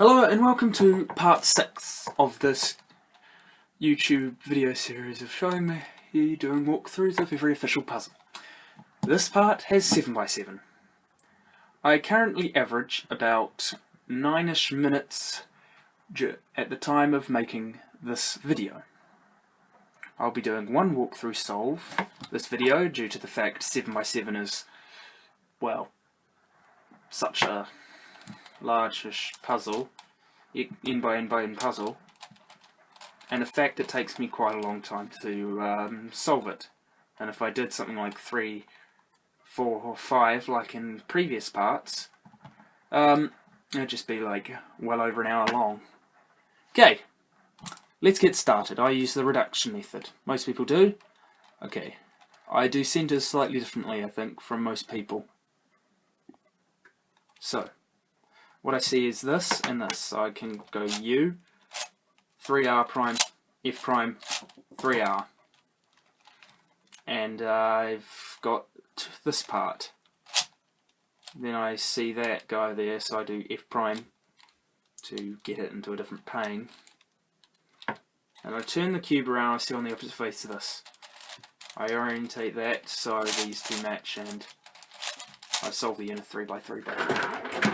Hello and welcome to part 6 of this YouTube video series of showing me doing walkthroughs of every official puzzle. This part has 7x7. I currently average about 9ish minutes at the time of making this video. I'll be doing one walkthrough solve this video due to the fact 7x7 is, well, such a large-ish puzzle, end by end puzzle, and the fact it takes me quite a long time to solve it. And if I did something like 3, 4 or 5 like in previous parts, it'd just be like well over an hour long. Okay, let's get started. I use the reduction method. Most people do. Okay, I do centers slightly differently, I think, from most people. So what I see is this and this. So I can go U, 3R prime, F prime, 3R. And I've got this part. Then I see that go there, so I do F prime to get it into a different pane. And I turn the cube around, I see on the opposite face of this. I orientate that so these two match, and I solve the unit 3x3x3.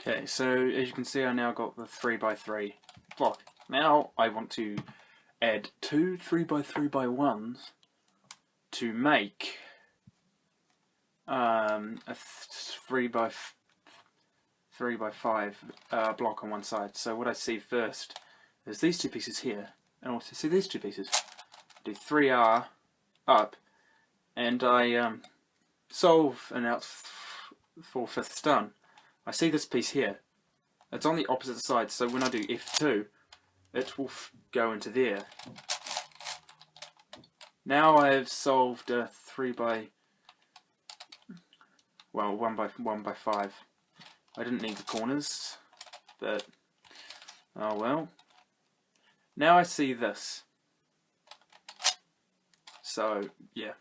Okay, so as you can see, I now got the 3x3 block. Now I want to add 2 3x3x1s to make a 3x5 block on one side. So what I see first is these two pieces here, and also see these two pieces. I do 3R up, and I solve, and now it's 4/5 done. I see this piece here. It's on the opposite side, so when I do F2, it will go into there. Now I've solved a 1x5. I didn't need the corners, but oh well. Now I see this. So yeah,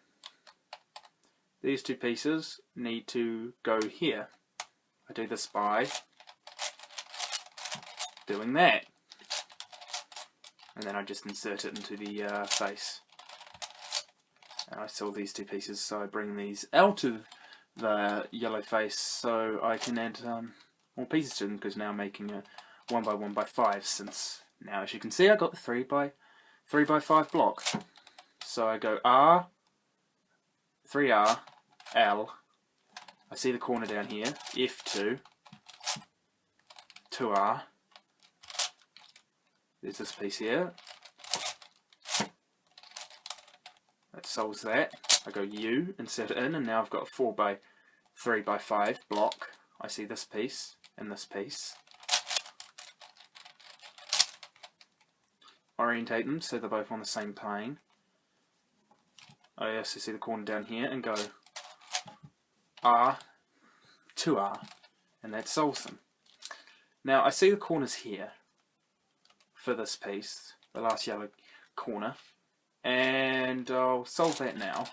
these two pieces need to go here. I do this by doing that, and then I just insert it into the face, and I solve these two pieces, so I bring these out of the yellow face so I can add more pieces to them, because now I'm making a 1x1x5, since now, as you can see, I got the 3x5 block. So I go R, 3R, L, I see the corner down here, F2, 2R, there's this piece here, that solves that. I go U, insert it in, and now I've got a 4x3x5 block. I see this piece and this piece. Orientate them so they're both on the same plane. I also see the corner down here and go R, 2R, and that solves them. Now I see the corners here for this piece, the last yellow corner, and I'll solve that now.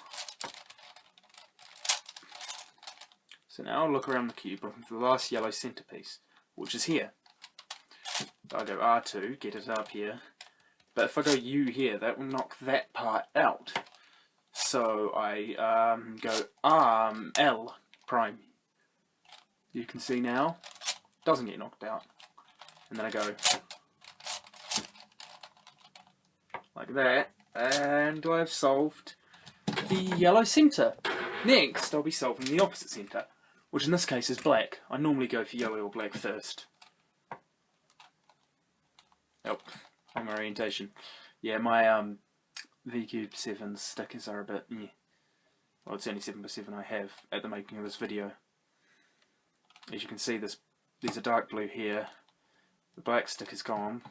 So now I'll look around the cube looking for the last yellow centerpiece, which is here. I'll go R2, get it up here, but if I go U here, that will knock that part out. So I go L prime. You can see now, doesn't get knocked out. And then I go like that, and I've solved the yellow centre. Next, I'll be solving the opposite centre, which in this case is black. I normally go for yellow or black first. Oh, on orientation. Yeah, my VCube 7 stickers are a bit, well, it's only 7x7 I have at the making of this video. As you can see, there's a dark blue here, the black sticker's gone,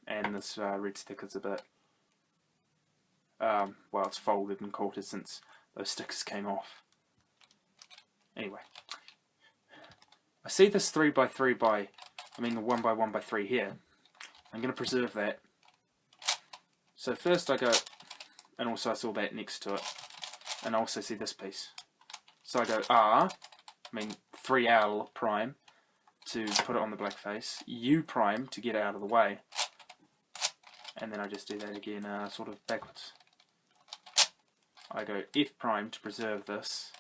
and this red sticker's a bit, well, it's folded and quartered since those stickers came off. Anyway, I see this 1 by 1 by 3 here. I'm going to preserve that. So first I go, and also I saw that next to it, and I also see this piece. So I go 3L prime to put it on the black face, U prime to get it out of the way, and then I just do that again, sort of backwards. I go F prime to preserve this,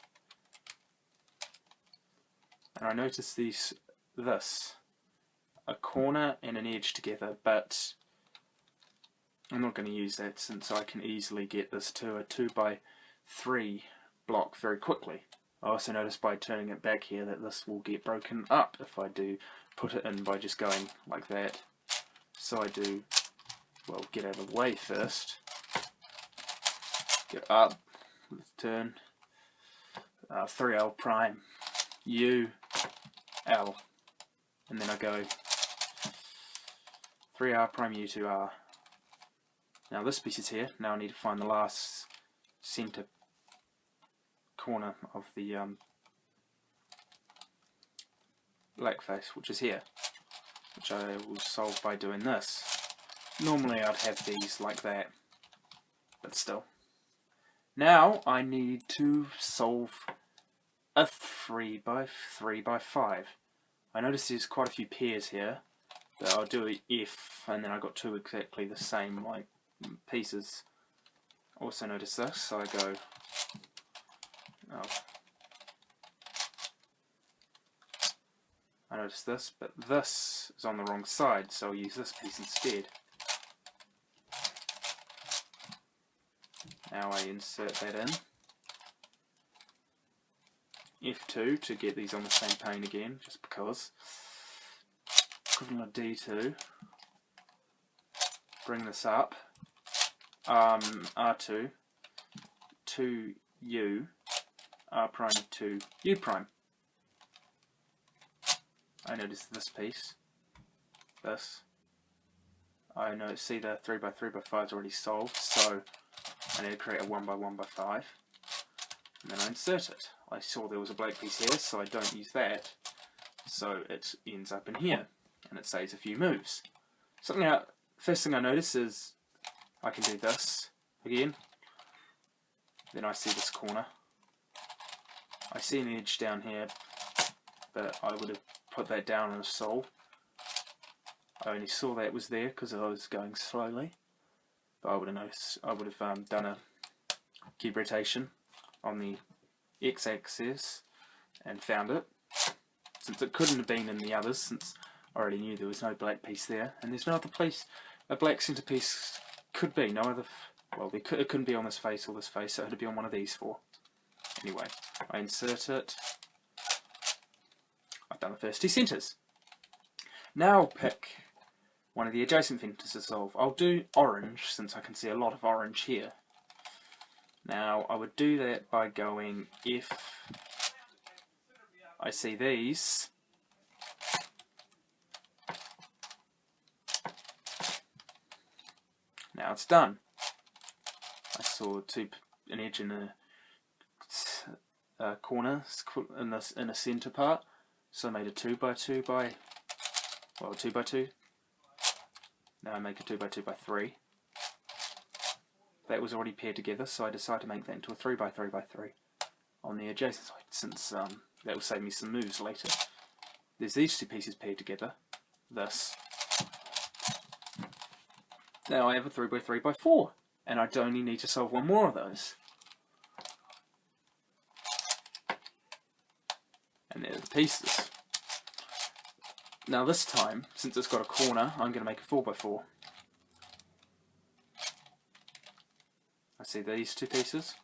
and I notice this, a corner and an edge together, but I'm not going to use that since I can easily get this to a 2 by 3 block very quickly. I also notice by turning it back here that this will get broken up if I do put it in by just going like that. So I do, well, get out of the way first, get up, turn, 3L prime, U, L, and then I go 3R prime U to R. Now this piece is here. Now I need to find the last centre corner of the black face, which is here, which I will solve by doing this. Normally I'd have these like that, but still. Now I need to solve a 3 by 3 by 5. I notice there's quite a few pairs here, but I'll do an F, and then I got two exactly the same like pieces. Also notice this, so I go, I notice this, but this is on the wrong side, so I'll use this piece instead. Now I insert that in. F2 to get these on the same plane again, just because. Equivalent of D2. Bring this up. R2 to U, R prime to U prime. I notice this piece, this. I know, see the 3 by 3 by 5 is already solved, so I need to create a 1 by 1 by 5, and then I insert it. I saw there was a black piece here, so I don't use that, so it ends up in here, and it saves a few moves. First thing I notice is I can do this again, then I see this corner. I see an edge down here, but I would have put that down in a solve. I only saw that was there because I was going slowly, but I would have noticed. I would have done a cube rotation on the x-axis and found it, since it couldn't have been in the others, since I already knew there was no black piece there, and there's no other place a black centre piece could be. No other. Well, it couldn't be on this face or this face, so it had to be on one of these four. Anyway, I insert it. I've done the first two centres. Now I'll pick one of the adjacent centres to solve. I'll do orange, since I can see a lot of orange here. Now I would do that by going if I see these, now it's done. I saw an edge in a corner in a centre part, so I made a 2 by 2 by, well, 2 by 2. Now I make a 2 by 2 by 3. That was already paired together, so I decided to make that into a 3 by 3 by 3 on the adjacent side, since that will save me some moves later. There's these two pieces paired together, this. Now I have a 3 by 3 by 4, and I only need to solve one more of those. And there are the pieces. Now this time, since it's got a corner, I'm going to make a 4 by 4. I see these two pieces.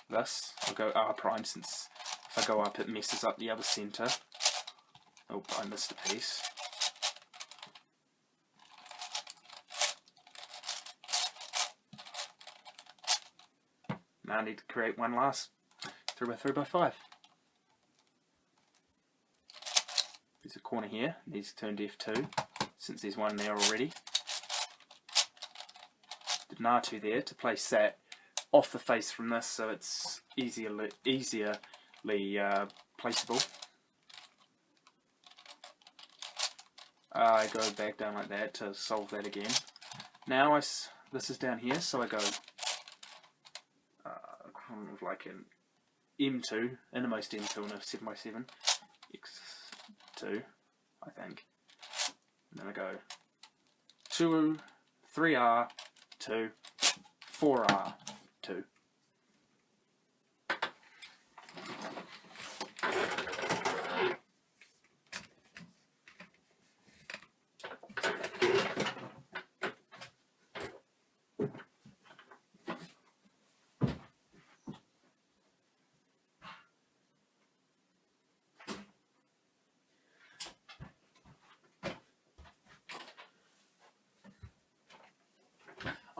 Thus, I'll go R prime, since if I go up it messes up the other centre. Oh, I missed a piece. Now I need to create one last 3 by 3 by 5. There's a corner here, needs to turn to F2, since there's one there already. Did an R2 there to place that off the face from this, so it's easier placeable. I go back down like that to solve that again. Now this is down here, so I go kind of like an M2, innermost M2 in a 7x7, X2, I think. And then I go 2, 3R, 2, 4R, 2.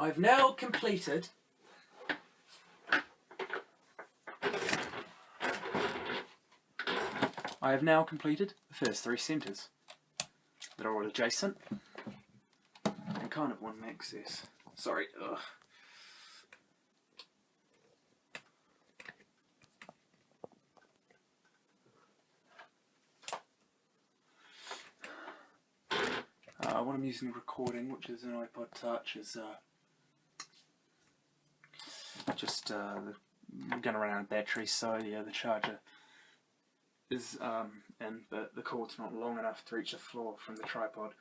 I've now completed the first 3 centres that are all adjacent and kind of one axis. Sorry. Ugh. What I'm using the recording, which is an iPod Touch, is just going to run out of battery, so yeah, the charger is in, but the cord's not long enough to reach the floor from the tripod,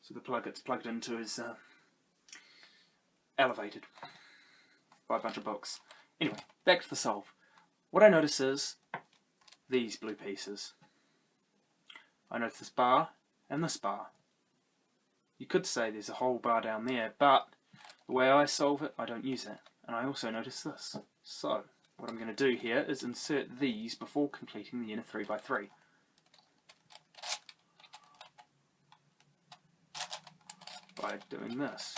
so the plug it's plugged into is elevated by a bunch of books. Anyway, back to the solve. What I notice is these blue pieces. I notice this bar and this bar. You could say there's a whole bar down there, but the way I solve it, I don't use it. And I also notice this. So, what I'm going to do here is insert these before completing the inner 3x3. By doing this.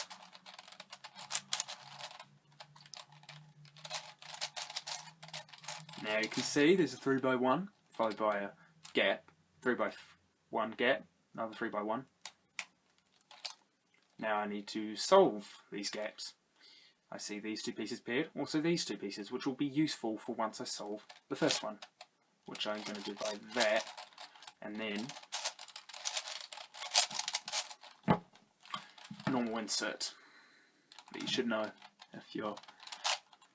Now you can see there's a 3x1, followed by a gap, 3x1 gap, another 3x1. Now I need to solve these gaps. I see these 2 pieces paired, also these 2 pieces, which will be useful for once I solve the first one, which I'm going to do by that, and then normal insert that you should know if you're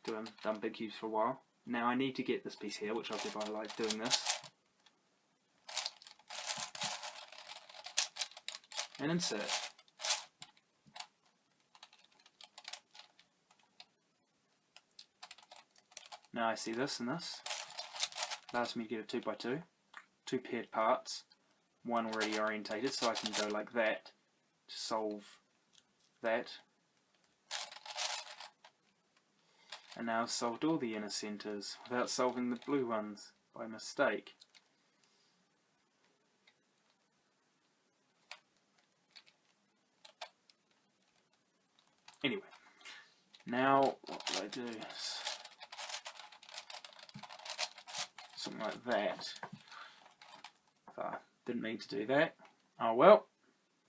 done big cubes for a while. Now I need to get this piece here, which I'll do by like doing this, and insert. Now I see this and this. Allows me to get a 2x2, 2 paired parts, one already orientated, so I can go like that to solve that. And now I've solved all the inner centres without solving the blue ones by mistake. Anyway, now what do I do? Something like that. Didn't mean to do that. Oh well,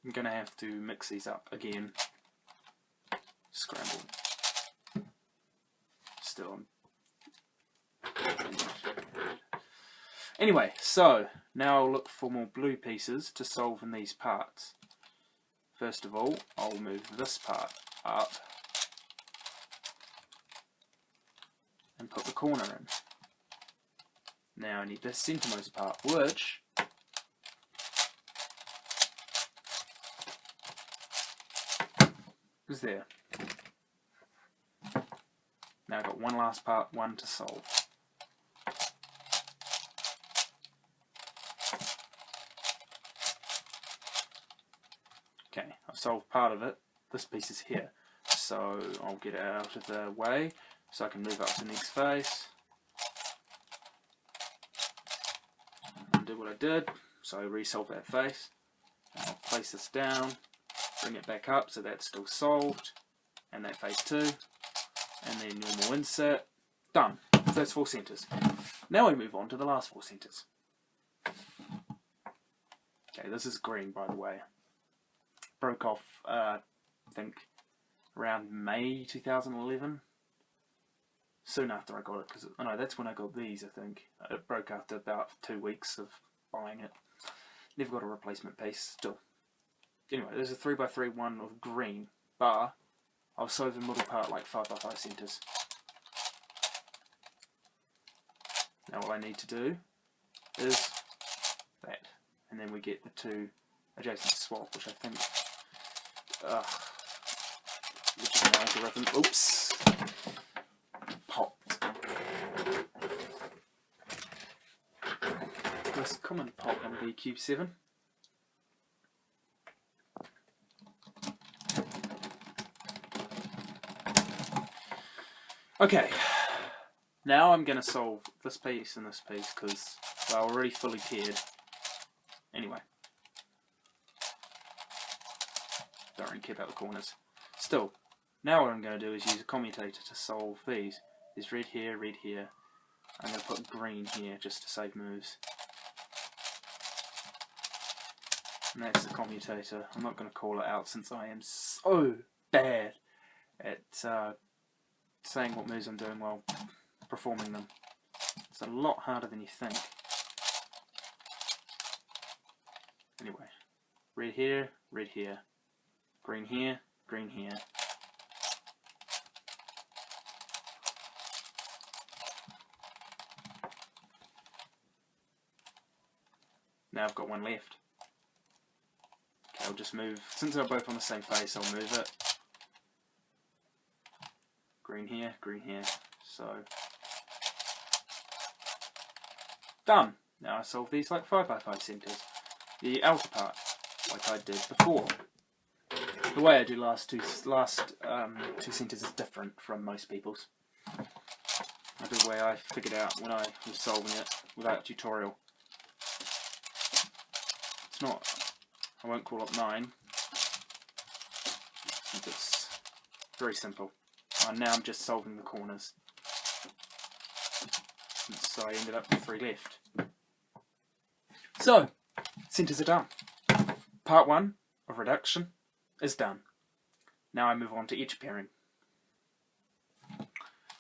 I'm going to have to mix these up again. Scramble. Still. Anyway, so now I'll look for more blue pieces to solve in these parts. First of all, I'll move this part up and put the corner in. Now I need the centremost part, which is there. Now I've got one last part, one to solve. Okay, I've solved part of it. This piece is here, so I'll get it out of the way so I can move up to the next face. Do what I did, so I resolve that face. I'll place this down, bring it back up so that's still solved, and that face too, and then normal insert. Done. Those 4 centres. Now we move on to the last 4 centres. Okay, this is green, by the way. Broke off, I think, around May 2011. soon after I got it, because I know that's when I got these, I think. It broke after about 2 weeks of buying it. Never got a replacement piece, still. Anyway, there's a 3x3 one of green, but I'll sew the middle part like 5x5 centres. Now what I need to do is that, and then we get the two adjacent swap, which I think, which is an algorithm. Oops, popped. Most common pop on the Cube 7. Okay, now I'm going to solve this piece and this piece because they're already fully paired. Anyway, don't really care about the corners. Still, now what I'm going to do is use a commutator to solve these. There's red here, red here. I'm going to put green here just to save moves. And that's the commutator. I'm not going to call it out since I am so bad at saying what moves I'm doing while performing them. It's a lot harder than you think. Anyway, red here, green here, green here. Now I've got one left. Okay, I'll just move, since they're both on the same face, I'll move it. Green here, so done. Now I solve these like 5x5 centres. The outer part, like I did before. The way I do last two centres is different from most people's. I do the way I figured out when I was solving it without a tutorial. It's not, I won't call it mine, since it's very simple. And now I'm just solving the corners. So I ended up with 3 left. So, centres are done. Part 1 of reduction is done. Now I move on to edge pairing.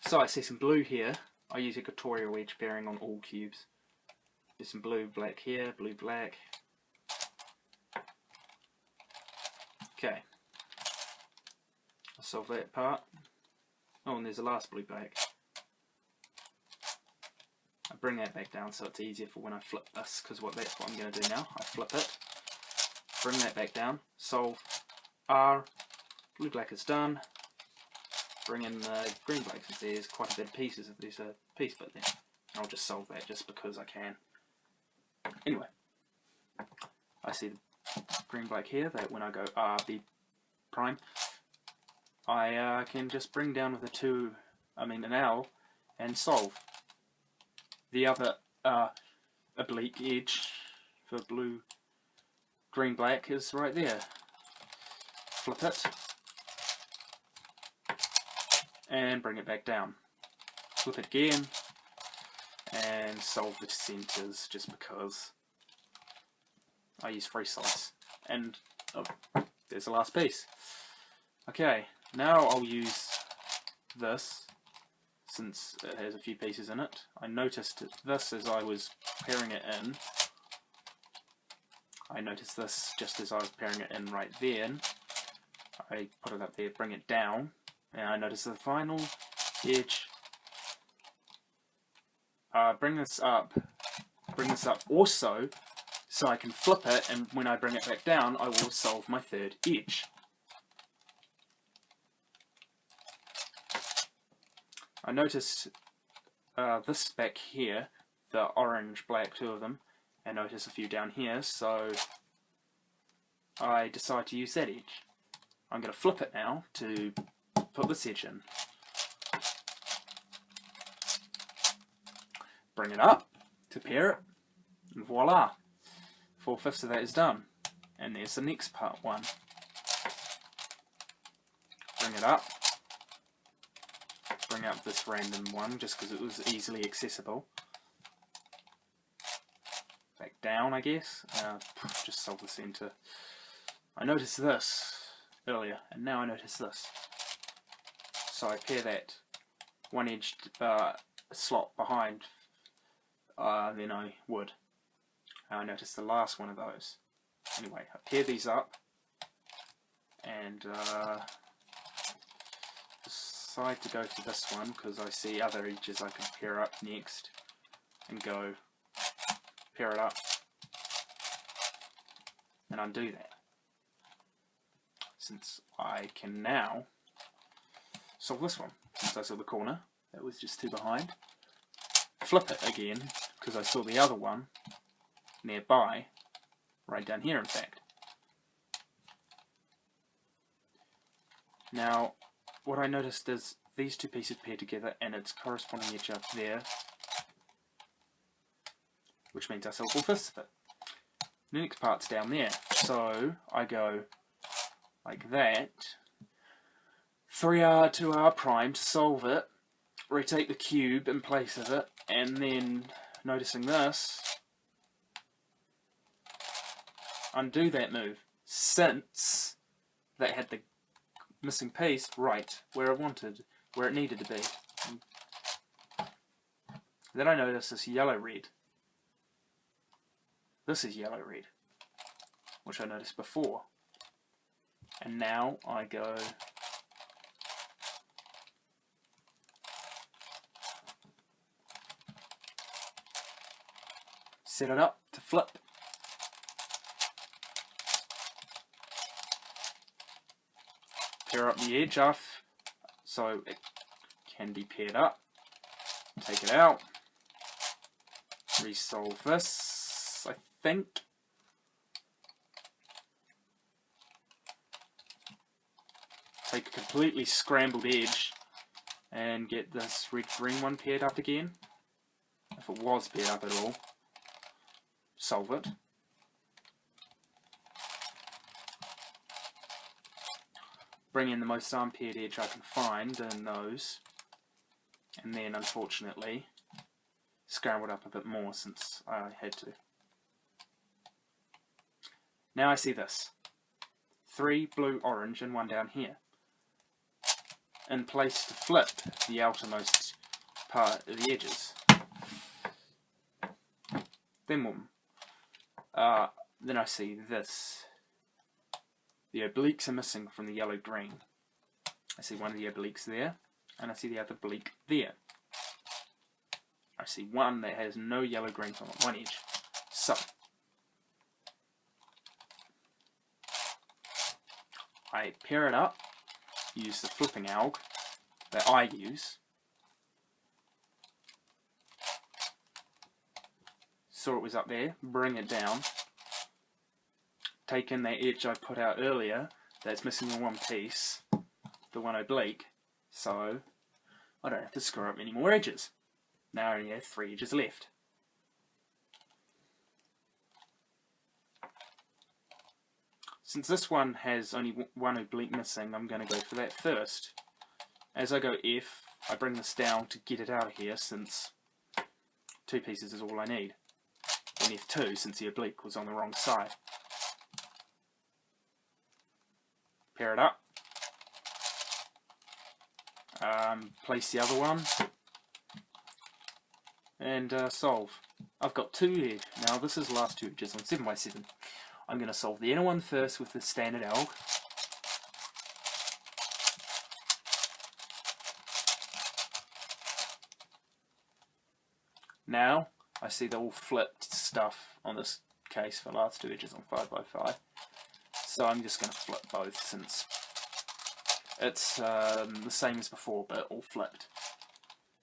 So I see some blue here. I use equatorial edge pairing on all cubes. There's some blue, black here, blue, black. Okay. I'll solve that part. Oh, and there's the last blue black. I bring that back down so it's easier for when I flip this, because that's what I'm going to do now. I flip it, bring that back down, solve R, blue black is done, bring in the green black since there's quite a bit of pieces, there's a piece bit there. I'll just solve that just because I can. Anyway, I see the green black here, that when I go R, B prime, I can just bring down with an L and solve. The other oblique edge for blue, green, black is right there. Flip it and bring it back down. Flip it again and solve the centres just because I use free slice. And oh, there's the last piece. Okay. Now I'll use this, since it has a few pieces in it. I noticed this as I was pairing it in. I noticed this just as I was pairing it in right then. I put it up there, bring it down, and I noticed the final edge. Bring this up also, so I can flip it, and when I bring it back down, I will solve my third edge. I noticed this back here, the orange, black, 2 of them, and notice a few down here, so I decide to use that edge. I'm going to flip it now to put this edge in. Bring it up to pair it, and voila! 4/5 of that is done. And there's the next part 1. Bring it up. Bring up this random one just because it was easily accessible. Back down, I guess. Just solve the centre. I noticed this earlier, and now I notice this. So I pair that one edged slot behind, then I would. I noticed the last one of those. Anyway, I pair these up and decide to go for this one because I see other edges I can pair up next and go pair it up and undo that. Since I can now solve this one, since I saw the corner that was just two behind, flip it again because I saw the other one nearby, right down here in fact. Now what I noticed is these two pieces pair together and its corresponding edge up there, which means I solve all fifths of it. The next part's down there, so I go like that, 3r, 2r prime to solve it, rotate the cube in place of it, and then noticing this, undo that move, since that had the missing piece right where it wanted, where it needed to be. Then I notice this yellow-red. This is yellow-red, which I noticed before. And now I go set it up to flip. Pair up the edge off so it can be paired up. Take it out. Resolve this, I think. Take a completely scrambled edge and get this red-green one paired up again. If it was paired up at all. Solve it. Bring in the most unpaired edge I can find in those. And then, unfortunately, scramble it up a bit more since I had to. Now I see this. 3 blue, orange, and 1 down here. In place to flip the outermost part of the edges. Then I see this. The obliques are missing from the yellow-green. I see one of the obliques there, and I see the other oblique there. I see one that has no yellow-greens on it, one edge. So, I pair it up, use the flipping alg that I use. Saw it was up there, bring it down. Take in that edge I put out earlier that's missing the one piece, the one oblique, so I don't have to screw up any more edges. Now I only have 3 edges left. Since this one has only one oblique missing, I'm going to go for that first. As I go F, I bring this down to get it out of here since 2 pieces is all I need. And F2 since the oblique was on the wrong side. Pair it up. Place the other one. And solve. I've got 2 here. Now this is the last 2 edges on 7x7. I'm going to solve the inner one first with the standard alg. Now I see the all flipped stuff on this case for the last 2 edges on 5x5. So I'm just going to flip both since it's the same as before but all flipped.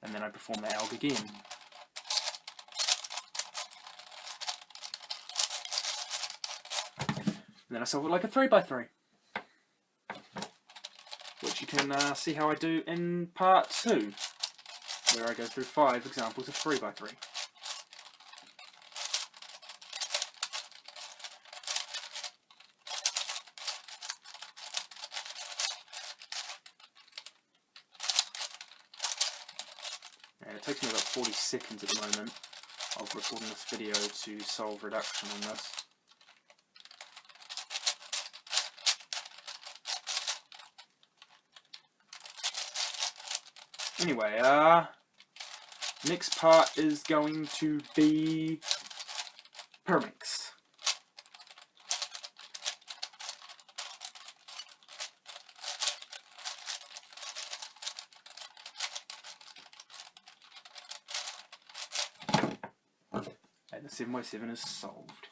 And then I perform the alg again. And then I solve it like a 3x3. Which you can see how I do in part 2, where I go through 5 examples of 3x3. And it takes me about 40 seconds at the moment of recording this video to solve reduction on this. Anyway, next part is going to be Pyraminx. And the 7x7 is solved.